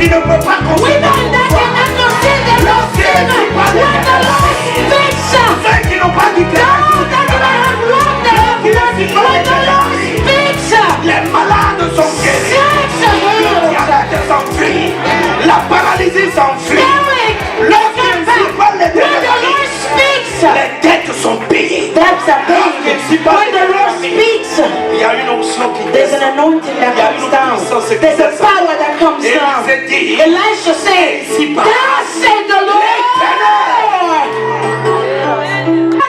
qui ne peut pas concevoir ceux qui n'ont pas déclaré les malades sont guéris, le diabète s'enfuit, la paralysie s'enfuit. Lorsqu'il parle les dettes sont payées. When the Lord speaks, il y a une onction qui there's descend. an anointing that comes down. There's a power that comes down. Elisha said, thus said the Lord.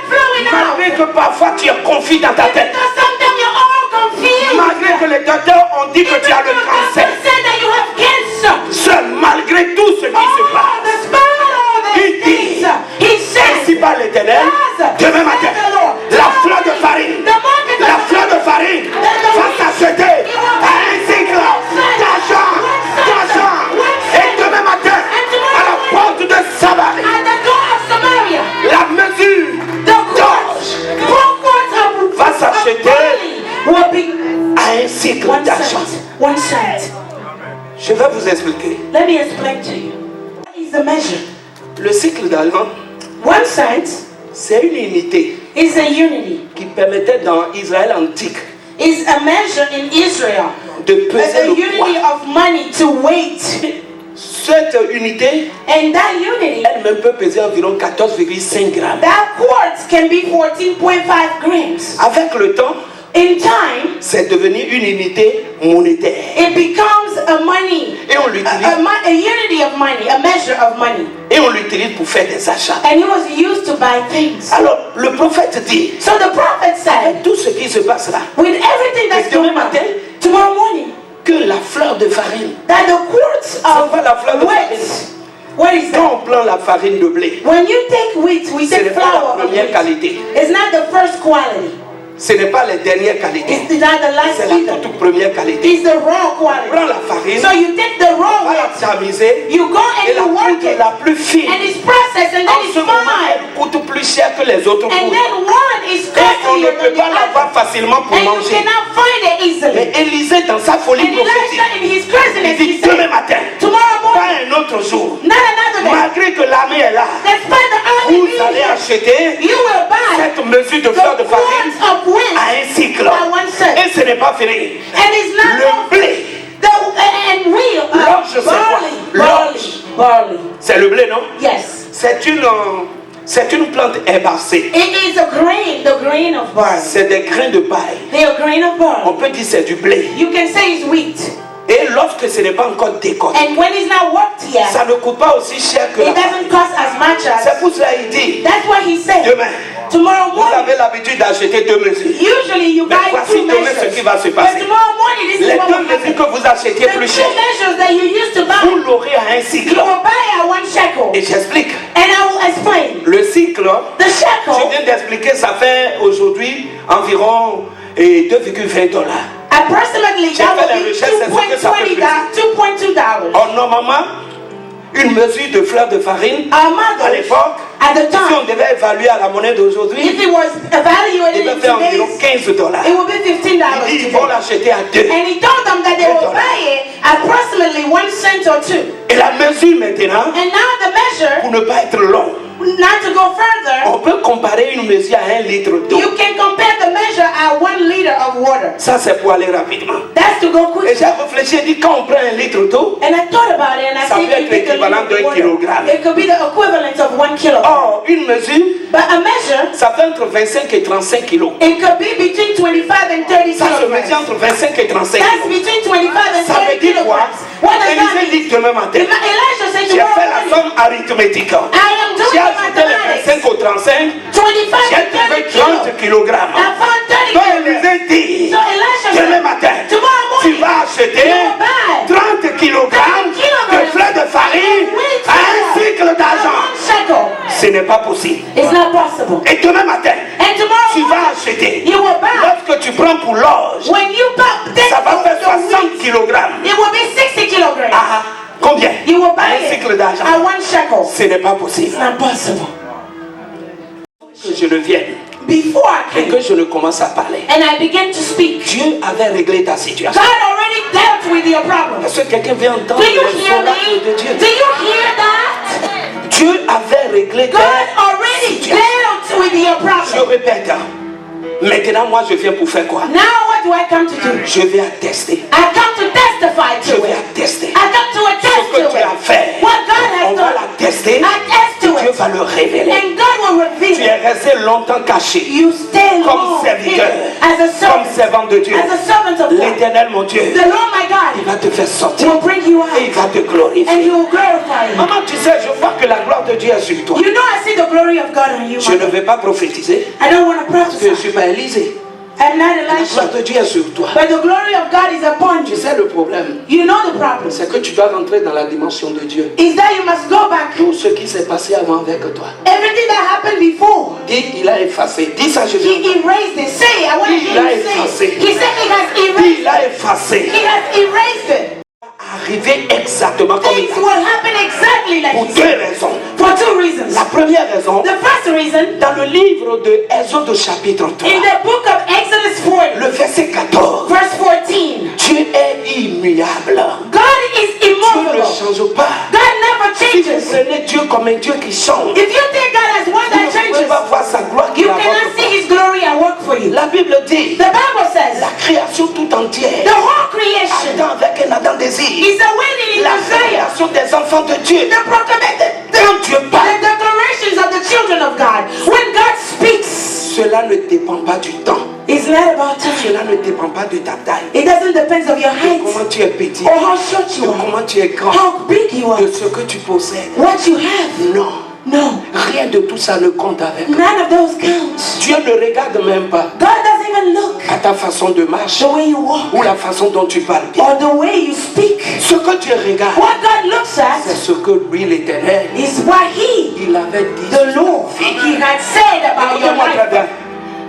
Flowing out. Malgré que parfois tu es confus dans ta tête, Because sometimes you're all confused. malgré que les docteurs ont dit que tu as le Even the cancer, doctor said that you have cancer. seul malgré tout ce qui se Oh, passe, despite all these things, he said, ainsi par l'Éternel, demain matin, la fleur de farine, la fleur de farine va s'acheter à un cycle d'argent. Et demain matin, à la porte de Samarie, at the door of Samaria, la mesure d'orge va s'acheter will be à un cycle d'argent. 1 cent. Je vais vous expliquer. Let me explain to you. What is the measure? Le cycle d'argent, 1 cent c'est une unité is a unity. qui permettait dans Israël antique Is a measure in Israel. de As peser a le unity poids. of money to weight. Cette unité, And that unity, elle-même peut peser environ 14,5 grammes. that quartz can be 14.5 grams. Avec le temps, In time, c'est devenu une unité monétaire. it becomes a money, Et on l'utilise, a unity of money, a measure of money. et on l'utilise pour faire des achats. And it was used to buy things. Alors, le prophète dit, So the prophet said, tout ce qui se passe là, with everything that's Et demain going on, matin, tomorrow morning, que la fleur de farine, that the quartz c'est pas la fleur of de wheat, farine. what is that? Quand on prend la farine de blé, When you take wheat, we ce say n'est pas la flour of première wheat. qualité, It's not the first quality. ce n'est pas les dernières qualités, It's not the last c'est la either. toute première qualité. It's the raw On prend quality. la farine, So you take the on raw va la wheat, tamiser, you go et and la you work poudre it, la plus fine, and it's processed, and then en it's ce moment, fine. elle coûte plus cher que les autres And poudres. then one is Et on ne costlier peut than the pas l'avoir other. facilement pour And you manger. cannot find it easily. Mais Élisée, dans sa folie And prophétique, Elisha, in his il craziness, dit he demain said, matin, tomorrow pas morning, un autre jour, not another day, malgré que l'armée est là, despite the army vous being allez here, acheter you will buy cette mesure de the fleur de farine quartz of wheat à un cycle. by 1 cent. Et ce n'est pas fini. And it's not Le blé, and wheat, L'orge, c'est quoi? barley. c'est le blé, non? Yes. C'est une plante herbacée. It is a grain, the grain of barley. C'est des grains de paille. They are grain of On barley. peut dire c'est du blé. You can say it's wheat. Et lorsque ce n'est pas encore décoré, And when it's not worked yet, ça ne coûte pas aussi cher que la it farine. doesn't cost as much C'est as. pour cela qu'il dit, That's what he said. demain, Tomorrow vous morning, avez l'habitude d'acheter deux mesures. usually you Mais buy voici two demain ce qui va se measures. passer. But tomorrow morning, this Les is what deux will mesures happen. que vous achetiez The plus two cher, measures that you used to vous buy, l'aurez à un you cycle. will buy at 1 shekel. Et j'explique. And I will explain. Le cycle, The je shekel, viens d'expliquer, ça fait aujourd'hui environ $2,20. approximately, J'ai that fait la will be recherche, c'est ce que ça peut $2.2. Or, normalement, une mesure de fleur de farine, Our à mothers, l'époque, at the si on time, devait évaluer à la monnaie if d'aujourd'hui, it was il evaluated in devait faire environ today's, $15. it would be $15 Il dit, ils vont today. l'acheter à 2. And he told them that they will buy it approximately 1 cent or 2. Et la mesure maintenant, And now the measure, pour ne pas être long, not to go further, on peut comparer une mesure à 1 litre d'eau. you can compare the measure at 1 liter of water. Ça, c'est pour aller rapidement. That's to go Et quick. j'ai réfléchi et dit, quand on prend 1 litre d'eau, And I thought about it, and I Ça think peut être if it's a l'équivalent liter of d'un water, kilogramme. it could be the equivalent of 1 kilo. or une mesure, But a measure, ça fait entre 25 et 35 kilos. it could be between 25 and 30 Ça se mesure kilograms. entre 25 et 35 That's kilos. between 25 and Ça 30 veut dire quoi? kilograms. What does that Élisée mean? dit demain matin, Elijah said j'ai fait la tomorrow morning, somme arithmétique. I am doing J'ai the ajouté les mathematics. 25 au 35, 25 j'ai and 30 trouvé kilos. 30 kilogrammes. I found 30 Donc kilograms. Élisée dit, So Elijah demain said, matin, tomorrow tu morning, vas acheter you will buy 30 kilogrammes 30 kilogrammes de fleurs de farine wheat à un flour cycle at d'argent. 1 shekel. Ce n'est pas possible. It's not possible. Et demain matin, And tomorrow tu morning, vas acheter. you will buy. Lorsque tu prends pour l'orge, When you take ça va faire the wheat, 60 kilogrammes. it will be 60 kilograms. Ah, combien? You will À buy un it cycle d'argent. at 1 shekel. Ce n'est pas possible. It's not possible. Que je ne vienne Before I et came que je ne commence à parler. and I began to speak, Dieu avait réglé ta situation. God already dealt with your problem. Est-ce que quelqu'un vient entendre Do you les hear oracles me? de Dieu? Do you hear that? Dieu avait réglé God already dealt with your Je problem. répète. Maintenant, moi, je viens pour faire quoi? Now what do I come to do? Je vais attester. I come to testify Je to vais it. attester. I come to attest Ce que to tu it. as fait. What God has On va done. l'attester. Attest to Dieu it. va le révéler. And God will Tu reveal es it. resté longtemps caché. You stay Comme long serviteur. hidden as a Comme servant. servant de Dieu. As a servant of God. L'Éternel, mon Dieu, The Lord my il God va te faire sortir. will bring you Et il out. va te glorifier. And He will glorify you. Maman, tu sais, je vois que la gloire de Dieu est sur toi. You know I see the glory of God on you. Je ne Mother. vais pas prophétiser. I don't want to Parce que je ne prophesy. suis pas Élisée. I'm not La gloire Elisha. de Dieu est sur toi. But the glory of God is upon Tu you. sais le problème, You know the problem c'est que tu dois rentrer dans la dimension de Dieu. is that you must go back. Tout ce qui s'est passé avant avec toi. Everything that happened before. Dis, il a effacé. Dis ça, je He viens. erased it. Say it. I want to Il hear a you say effacé. it. He said He has Dis, erased il a effacé. it. He has erased it. Arriver exactement comme il Things a. will happen exactly like Pour He deux said. raisons. For two reasons. La première raison, The first reason, dans le livre de Exode chapitre 3, in the book of Exodus 40, le verset 14, verse 14, Dieu est immuable. God is Dieu ne immovable. change pas. God never Si vous changes. prenez Dieu comme un Dieu qui change, If you think God as one vous that ne pouvez changes, pas voir sa gloire qui you est à cannot votre see place. His glory at work for you. La Bible dit, The Bible says la création tout entière the whole creation attend avec un ardent désir is awaiting in la desire révélation des enfants de Dieu. the proclamation, Quand Dieu the parle, declarations of the children of God. When God speaks, cela ne dépend pas du temps. it's not about time. Cela ne dépend pas de ta taille. It doesn't depend on your De height comment tu es petit. or how short De you are, comment tu es grand. how big you are, De ce que tu possèdes. what you have. Non. No, Rien de tout ça ne compte avec. none of those counts. Dieu ne regarde même pas God doesn't even look à ta façon de marcher the way you walk ou la façon dont tu parles bien. or the way you speak. Ce que tu regardes, What God looks c'est at ce que lui, l'Éternel, is what He, il avait dit. the Lord, He had said about your Écoutez-moi très life. bien.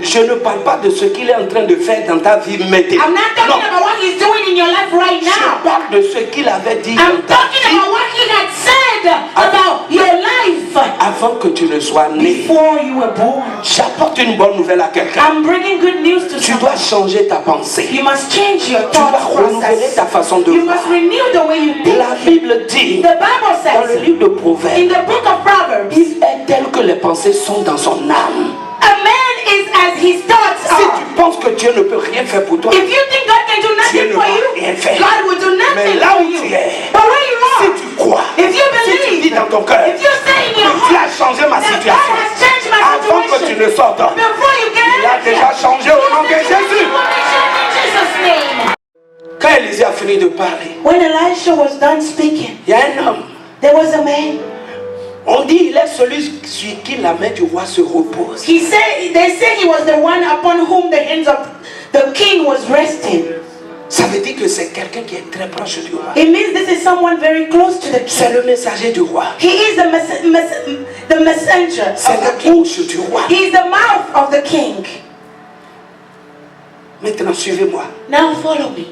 Je ne parle pas de ce qu'il est en train de faire dans ta vie maintenant. I'm not talking Non, about what He's doing in your life right je now. parle de ce qu'il avait dit I'm dans ta talking vie about what He had said about your life avant que tu ne sois né. before you were born. J'apporte une bonne nouvelle à quelqu'un. I'm bringing good news to Tu someone. dois changer ta pensée. You must change your Tu dois thought renouveler process. ta façon de You voir. must renew the way you think. La Bible dit The Bible dans le says livre de in Proverbes, the book of Proverbs, il est tel que les pensées sont dans son âme. a man is as his thoughts Si are. tu penses que Dieu ne peut rien faire pour toi, If you think God can do Dieu nothing ne for va you, rien faire. God will do Mais nothing là for où you. tu es, But where you si are, tu crois, if you si tu dis believe, dans ton cœur, if you say in your que Dieu a heart changé ma that God situation, has changed my avant que tu situation, ne sortes, before you get il a out of déjà here, changé au nom de He Jésus. will be changed in Jesus' name. Quand Élisée a fini de parler, When Elisha was done speaking, il y a un homme. there was a man. On dit il est celui sur qui la main du roi se repose. They say he was the one upon whom the hands of the king was resting. Ça veut dire que c'est quelqu'un qui est très proche du roi. It means this is someone very close to the C'est king. le messager du roi. He is the messenger C'est of la the king. bouche du roi. He is the mouth of the king. Maintenant, suivez-moi. Now follow me.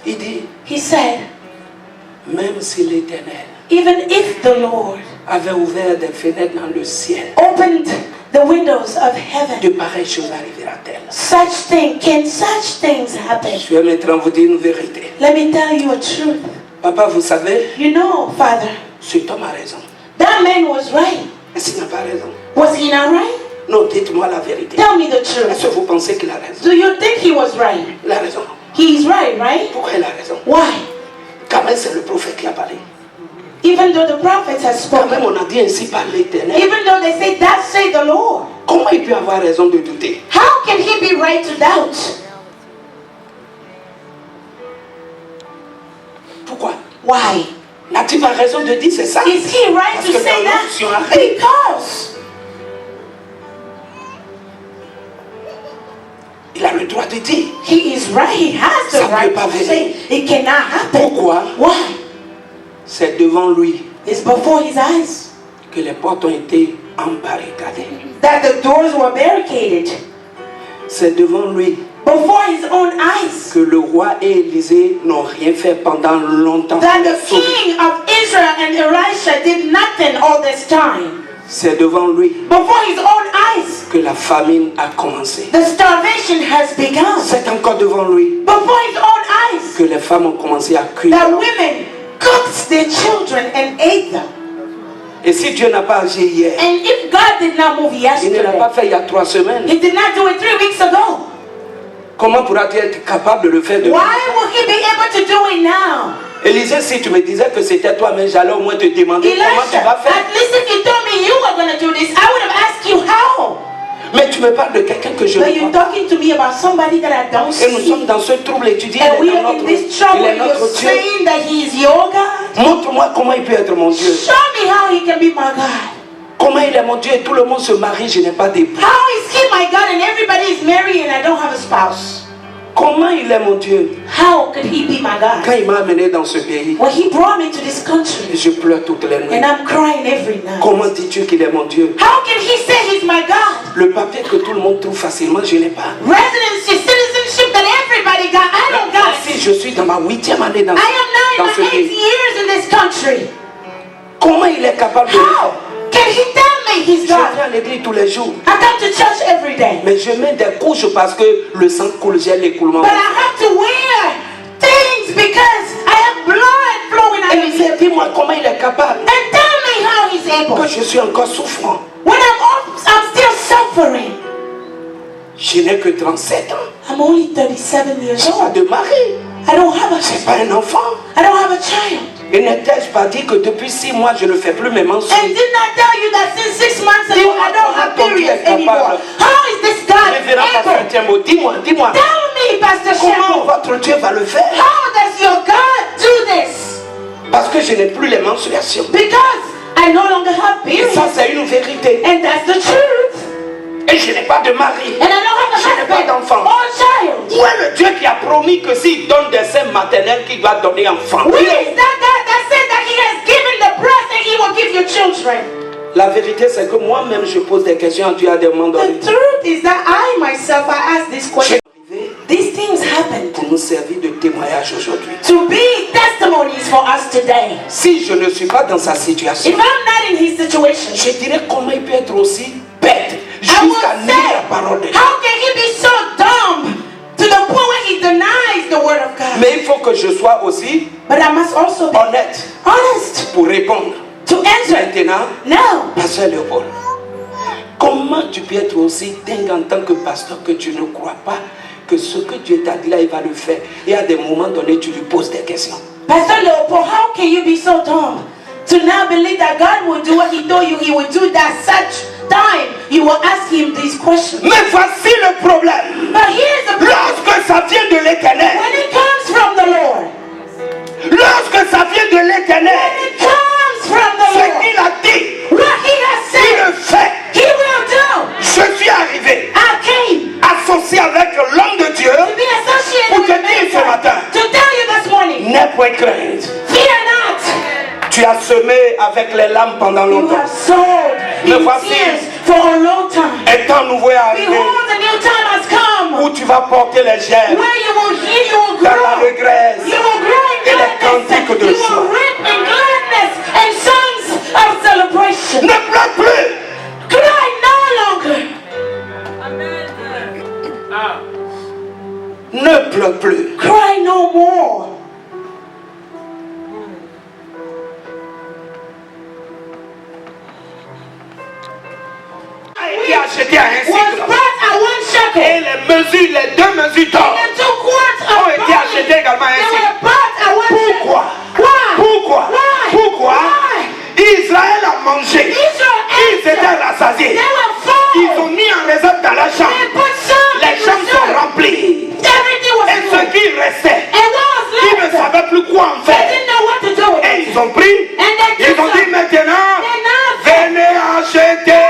Il dit, He said, même si l'Éternel even if the Lord avait ouvert des fenêtres dans le ciel, opened the windows of heaven, de pareilles choses arrivera-t-elle. can such things happen? Je vais maintenant vous dire une vérité. Let me tell you a truth. Papa, vous savez, You know, Father, cet homme a raison. that man was right. Est-ce qu'il n'a pas raison? Was he not right? Non, dites-moi la vérité. Tell me the Est-ce truth. que vous pensez qu'il a raison? Do you think he was right? Il a raison. He's right, right? Pourquoi il a raison? Why? Quand même, c'est le prophète qui a parlé. Even though the prophets has Quand même, spoken, on a dit ainsi par l'Éternel. even though they say that say the Lord, Comment il peut avoir raison de douter? how can he be right to doubt? Pourquoi? Why? N'a-t-il pas raison de dire c'est ça? Is he right Parce to que say dans that? l'onction arrive. Because Il a le droit de dire. he is right. He has the Ça ne right peut pas to say it cannot happen. Pourquoi? Why? C'est devant lui It's before his eyes que les portes ont été embarricadées. that the doors were barricaded. C'est devant lui Before his own eyes que le roi et Élisée n'ont rien fait pendant longtemps. that the king of Israel and Elisha did nothing all this time. C'est devant lui Before his own eyes, que la famine a commencé. the starvation has begun. C'est encore devant lui Before his own eyes que les femmes ont commencé à cuire. that women cooked their children and ate them. Et si Dieu n'a pas agi hier, And if God did not move il ne l'a pas yesterday, fait il y a 3 semaines, He did not do it 3 weeks ago. comment pourra-t-il être capable de le faire de Why will He be able to do it now? Élisée, si tu me disais que c'était toi-même, j'allais au moins te demander comment tu Elisha, vas faire. at least if you told me you were going to do this, I would have asked you how. Mais tu me parles de quelqu'un que je But ne you're vois pas. talking to me about somebody that I don't Et nous sommes see. dans ce trouble et tu dis, And il we est are in notre, this il trouble. est You're notre Dieu. saying that He is your God. Montre-moi comment il peut être mon Dieu. Show me how He can be my God. Comment il est mon Dieu et tout le monde se marie, je n'ai pas d'époux. How is He my God and everybody is married and I don't have a spouse? Comment il est mon Dieu? How could He be my God? Quand il m'a amené dans ce pays, Well, He brought me to this country je pleure toutes les nuits. and I'm crying every night. Comment dis-tu qu'il est mon Dieu? How can He say He's my God? Le papier que tout le monde trouve facilement, je n'ai pas. Residency, citizenship that everybody got, I don't got Si it. je suis dans ma 8e année dans I am now ce in my 8th pays, years in this country. comment il est capable de le faire? How can He tell me He's Je God? viens à l'église tous les jours. I come to church every day. Mais je mets des couches parce que le sang coule, j'ai l'écoulement. But I have to wear things because I have blood flowing out Et of il me. dit, dis-moi comment il est capable. And tell me how He's able. Que je suis encore souffrant. When I'm still suffering. Je n'ai que 37 ans. I'm only 37 years Je n'ai pas old. de mari. I don't have a Je n'ai pas un enfant. I don't have a child. Et n'ai-je pas dit que depuis 6 mois, je ne fais plus mes menstrues? And did not tell you that since 6 months ago I don't have periods anymore. How is this God Révérend Pasteur able? Tiembo, dis-moi. Tell me, Pastor Comment Shepard, votre Dieu va le faire? how does your God do this? Parce que je n'ai plus les menstruations. Because I no longer have Et ça, periods. c'est une vérité. And that's the truth. Et je n'ai pas de mari. And I don't have a Je n'ai pas husband d'enfant. or child. Où est le Dieu qui a promis que s'il donne des seins maternels, qu'il doit donner enfant? Where is that God that said that He has given the breast and He will give you children? La vérité, c'est que moi-même, je pose des questions à Dieu à des moments donnés. The truth is that I myself, I ask this question. These things happen Pour nous servir de témoignage aujourd'hui. to be testimonies for us today. Si je ne suis pas dans sa situation, If I'm not in his situation, je dirais comment il peut être aussi bête I will jusqu'à nier la parole de say, Dieu. how can he be so dumb to the point where he denies the word of God? Mais il faut que je sois aussi But I must also be honnête honest pour répondre. to answer. Maintenant, No. Pasteur Léopold, comment tu peux être aussi dingue en tant que pasteur que tu ne crois pas que ce que Dieu t'a dit là, il va le faire? Et à des moments donnés, tu lui poses des questions. Pastor Leopold, how can you be so dumb to now believe that God will do what he told you he would do, that such time you will ask him these questions? Mais voici le problème. But here's the problem. Lorsque ça vient de l'Éternel, When it comes from the Lord, lorsque ça vient de when l'Éternel, it comes from the ce Lord, qu'il a dit, what he has il said, le fait. he will do. Je suis arrivé I came associé avec l'homme de Dieu to be associated pour with te the dire ce man matin, to tell you this morning, n'aie point crainte. fear not. Tu as semé avec les larmes pendant You longtemps. have sown Me in voici. tears for a long time. Un temps nouveau est arrivé Behold, a new time has come où tu vas porter les germes where you will hear, you will dans la grow. regresse. You will grow in Et les gladness. cantiques de You joie. will reap in gladness and songs of celebration. Ne pleure plus. Cry no longer. Ne pleure plus. Cry no more. A été acheté à un Was cycle. brought at one Et shekel. les mesures, les 2 mesures d'or And the 2 quarts of ont été achetées barley. également à un They cycle. were brought at one shekel. Pourquoi? Why? Pourquoi? Why? Pourquoi? Why? Israël a mangé. Israel Ils ate. étaient rassasiés. They were full. Ils ont mis en réserve dans la They chambre. put some Les in chambres sont reserve. remplies. Everything was Et ce full. qui restait, And what was ils ne left? savaient plus quoi en They faire. didn't know what to do with Et it. ils ont pris. And they Ils took ont dit some. maintenant, They now venez acheter.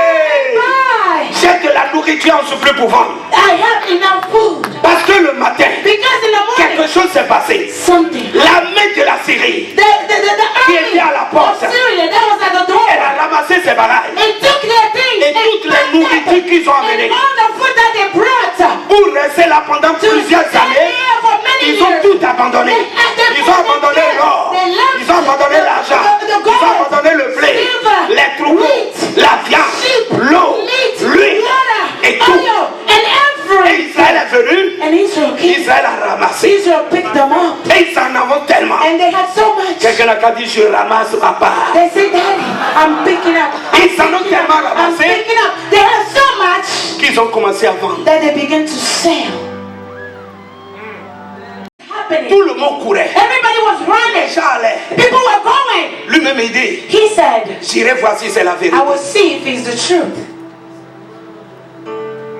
buy. J'ai de la nourriture en souffle pour vendre. I have enough food. Parce que le matin, Because in the quelque morning, chose s'est passé. something. L'armée de la Syrie, The qui était army à la of porte, Syria that was at the door. elle a ramassé ses bagages. And took their things Et toutes les packed nourritures them. qu'ils ont amenées. And all the food that they brought Pour rester là pendant to plusieurs stay années, here for many ils ont years. tout abandonné. Ils ont abandonné l'or, ils ont abandonné l'argent, ils ont abandonné le blé, les troupeaux, la viande, l'eau, l'huile et tout. Et Israël est venu And Israel et Israël a ramassé. Israel picked them up. Et ils en avaient tellement. And they had so much. Quelqu'un n'a qu'à dire je ramasse ma part. They said, Daddy, I'm picking up. Ils en ont tellement I'm ramassé picking up. They had so much qu'ils ont commencé à vendre. that they began to sell. Tout le monde courait. Everybody was running. J'allais. People were going. Lui-même il dit, He said, j'irai voir si c'est la vérité. I will see if it's the truth.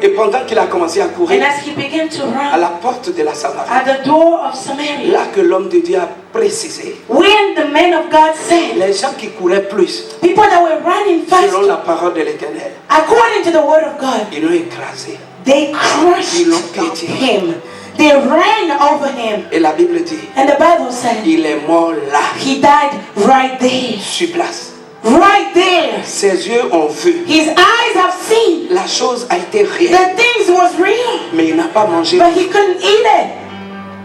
Et pendant qu'il a commencé à And courir as he began to à run la porte de la Samarie, at the door of Samaria, là que l'homme de Dieu a précisé, when the man of God said, les gens qui couraient plus, people that were running selon faster, la parole de l'Éternel, according to the word of God, ils l'ont écrasé. they crushed Ils l'ont piétiné. him. They ran over him. Et la Bible dit, And the Bible said, il est mort là, he died right there. sur place. Right there. Ses yeux ont vu. His eyes have seen. La chose a été réelle, The things was real, mais il n'a pas mangé. but he couldn't eat it.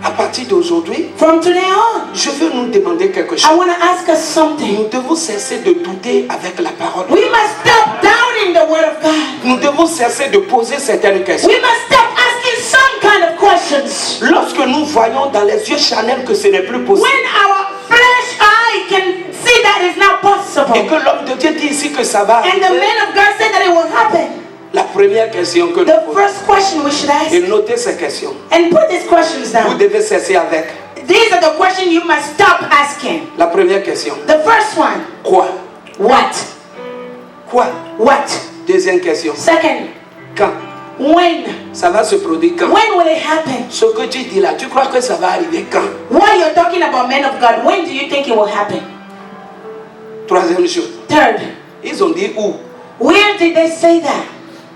À partir d'aujourd'hui, From today on, je veux nous demander quelque I chose. want to ask us something. Nous devons cesser de douter avec la parole. We must stop doubting the word of God. Nous devons cesser de poser certaines questions. We must stop asking some kind of questions. Lorsque nous voyons dans les yeux charnels que ce n'est plus possible, When our flesh eye can see that it's not et possible. que l'homme de Dieu dit ici que ça va And the arriver, man of God said that it will happen. la première question que nous The posons, first question we should et ask, notez ces questions, and put these questions vous down. devez cesser avec. These are the questions you must stop asking. La première question, The first one, quoi? what? Quoi? What? Deuxième question, Second, quand? when? Ça va se produire quand? When will it happen? Ce que tu dis là, tu crois que ça va arriver quand? What you're talking about, man of God, when do you think it will happen? Troisième chose, Third, ils ont dit où? where did they say that?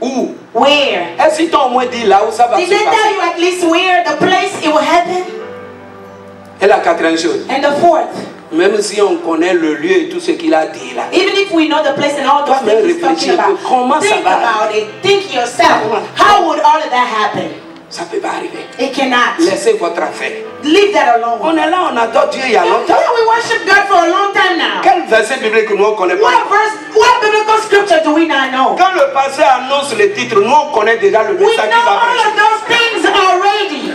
Où? Where? Est-ce qu'ils t'ont au moins dit là où ça va Did se they tell passer? you at least where, the place it will happen? Et la quatrième chose, And the fourth, même si on connaît le lieu et tout ce qu'il a dit là, even if we know the place and all those Toi-même things he's talking réfléchis un peu, about, comment ça think va about it. Think yourself. How would all of that happen? ça ne peut pas arriver. It cannot. Laissez votre affaire. Leave that alone. On est là, on adore Dieu il y a longtemps. Yeah, we worship God for a long time now. Quel verset biblique nous on ne connaît pas? What biblical scripture do we not know? Quand le pasteur annonce le titre, nous on connaît déjà le We message know qu'il va all prêcher. of those things already.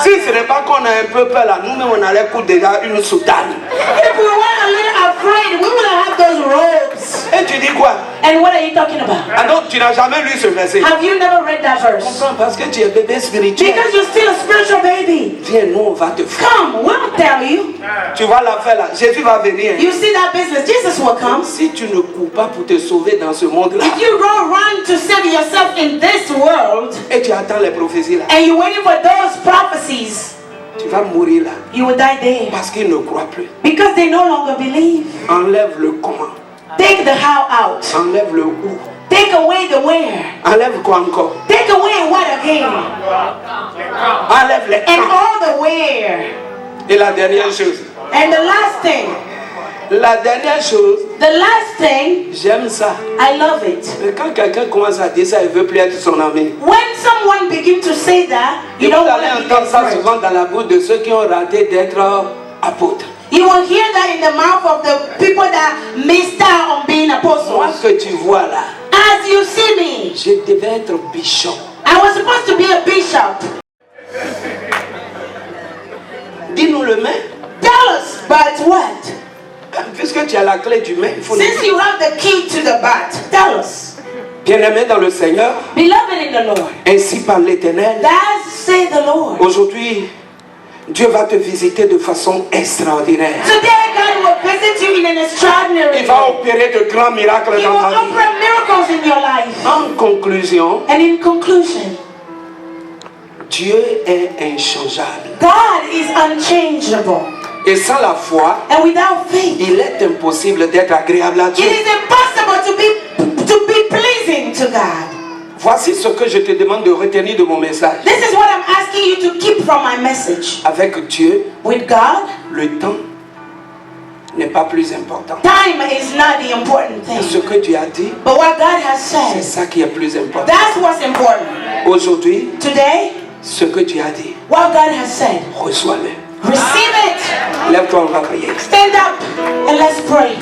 Si ce n'est pas qu'on a un peu peur là, nous-mêmes on allait coudre déjà une soutane. If we were a little afraid, we would have those robes. Et tu dis quoi? And what are you talking about? Ah donc tu n'as jamais lu ce verset. Have you never read that verse? Comprends, parce que tu es bébé spirituel. Because you're still a spiritual baby. Viens, nous on va te faire. Come, we'll tell you. Tu vois l'affaire là, Jésus va venir. You see that business, Jesus will come. Si tu ne cours pas pour te sauver dans ce monde là, If you don't run to save yourself in this world, et tu attends les prophéties là, and you're waiting for those prophecies, tu vas mourir là. you will die there. Parce qu'ils ne croient plus. Because they no longer believe. Enlève le comment. Take the how out. Enlève le où. Take away the where. Enlève quoi encore? Take away what again? Enlève les And quand. all the where. Et la dernière chose. And the last thing. La dernière chose, The last thing, j'aime ça. I love it. Mais quand quelqu'un commence à dire ça, il veut plus être son ami. When someone begins to say that, Et you vous don't want allez to be entendre ça their friend. souvent dans la bouche de ceux qui ont raté d'être apôtres. You will hear that in the mouth of the people that missed out on being Moi apostles. que tu vois là, As you see me, je devais être bishop. I was supposed to be a bishop. Dis-nous le mais. Tell us, but what? Puisque tu as la clé du mais, il faut nous Since dire. you have the key to the bat, tell us. Bien-aimé dans le Seigneur, Beloved in the Lord, ainsi par l'Éternel, thus say the Lord. aujourd'hui, Dieu va te visiter de façon extraordinaire. Today God will visit you in an extraordinary Il va way. opérer de grands miracles He dans will ta vie. operate miracles in your life. En conclusion, And in conclusion, Dieu est inchangeable. God is unchangeable. Et sans la foi, And without faith, il est impossible d'être agréable à it Dieu. is impossible to be pleasing to God. Voici ce que je te demande de retenir de mon message. This is what I'm asking you to keep from my message. Avec Dieu, With God, le temps n'est pas plus important. time is not the important Ce thing. que Dieu a dit, But what God has c'est said, ça qui est plus important. that's what's important. Aujourd'hui, Today, ce que Dieu a dit, what God has said, reçois-le. receive it. Lève-toi, on va prier. Stand up and let's pray.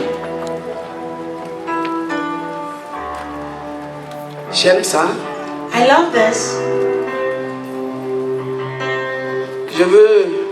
J'aime ça. I love this. Je veux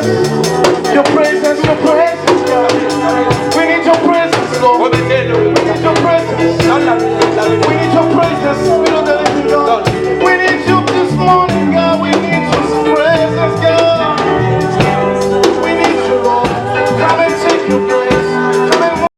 Presence.